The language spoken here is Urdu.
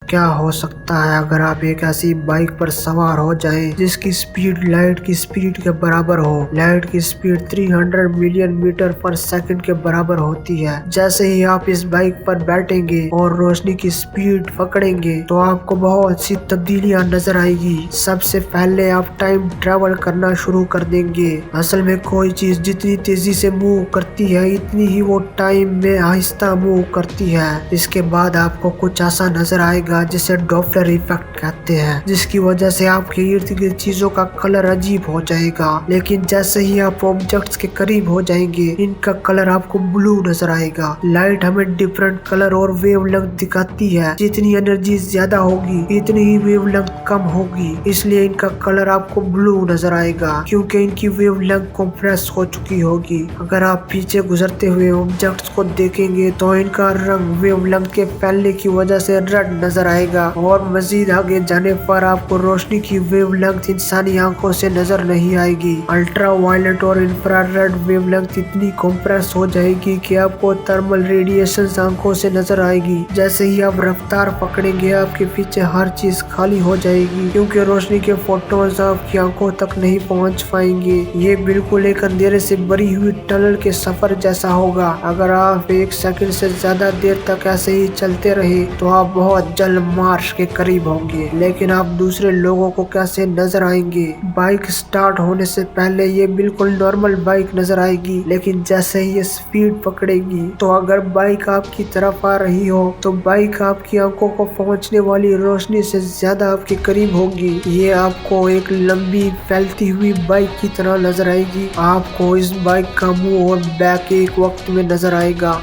کیا ہو سکتا ہے اگر آپ ایک ایسی بائک پر سوار ہو جائیں جس کی سپیڈ لائٹ کی سپیڈ کے برابر ہو۔ لائٹ کی سپیڈ 300 ملین میٹر پر سیکنڈ کے برابر ہوتی ہے۔ جیسے ہی آپ اس بائک پر بیٹھیں گے اور روشنی کی سپیڈ پکڑیں گے تو آپ کو بہت سی تبدیلیاں نظر آئے گی۔ سب سے پہلے آپ ٹائم ٹریول کرنا شروع کر دیں گے۔ اصل میں کوئی چیز جتنی تیزی سے موو کرتی ہے اتنی ہی وہ ٹائم میں آہستہ موو کرتی ہے۔ اس کے بعد آپ کو کچھ ایسا نظر آئے گا جسے ڈوپلر ایفیکٹ کہتے ہیں، جس کی وجہ سے آپ کے ارد گرد چیزوں کا کلر عجیب ہو جائے گا، لیکن جیسے ہی آپ آبجیکٹس کے قریب ہو جائیں گے ان کا کلر آپ کو بلو نظر آئے گا۔ لائٹ ہمیں ڈفرنٹ کلر اور ویو لینتھ دکھاتی ہے۔ جتنی انرجی زیادہ ہوگی اتنی ہی ویو لینتھ کم ہوگی، اس لیے ان کا کلر آپ کو بلو نظر آئے گا کیونکہ ان کی ویو لینتھ کمپریس ہو چکی ہوگی۔ اگر آپ پیچھے گزرتے ہوئے آبجیکٹس کو دیکھیں گے تو ان کا رنگ ویو لینتھ کے پھیلنے کی وجہ سے ریڈ نظر آئے گا، اور مزید آگے جانے پر آپ کو روشنی کی ویو لینتھ انسانی آنکھوں سے نظر نہیں آئے گی۔ الٹرا وائلٹ اور انفرا ریڈ ویو لینتھ اتنی کمپریس ہو جائے گی کہ آپ کو تھرمل ریڈیشنز آنکھوں سے نظر آئے گی۔ جیسے ہی آپ رفتار پکڑیں گے آپ کے پیچھے ہر چیز خالی ہو جائے گی کیونکہ روشنی کے فوٹونز آپ کی آنکھوں تک نہیں پہنچ پائیں گے۔ یہ بالکل ایک اندھیرے سے بھری ہوئی ٹنل کے سفر جیسا ہوگا۔ اگر آپ 1 سیکنڈ سے زیادہ دیر تک ایسے ہی چلتے رہے تو آپ بہت جلد مارش کے قریب ہوں گے، لیکن آپ دوسرے لوگوں کو کیسے نظر آئیں گے؟ بائک سٹارٹ ہونے سے پہلے یہ بالکل نارمل بائک نظر آئے گی، لیکن جیسے ہی یہ سپیڈ پکڑے گی تو اگر بائک آپ کی طرف آ رہی ہو تو بائک آپ کی آنکھوں کو پہنچنے والی روشنی سے زیادہ آپ کے قریب ہوگی۔ یہ آپ کو ایک لمبی پھیلتی ہوئی بائک کی طرح نظر آئے گی۔ آپ کو اس بائک کا منہ اور بیک ایک وقت میں نظر آئے گا۔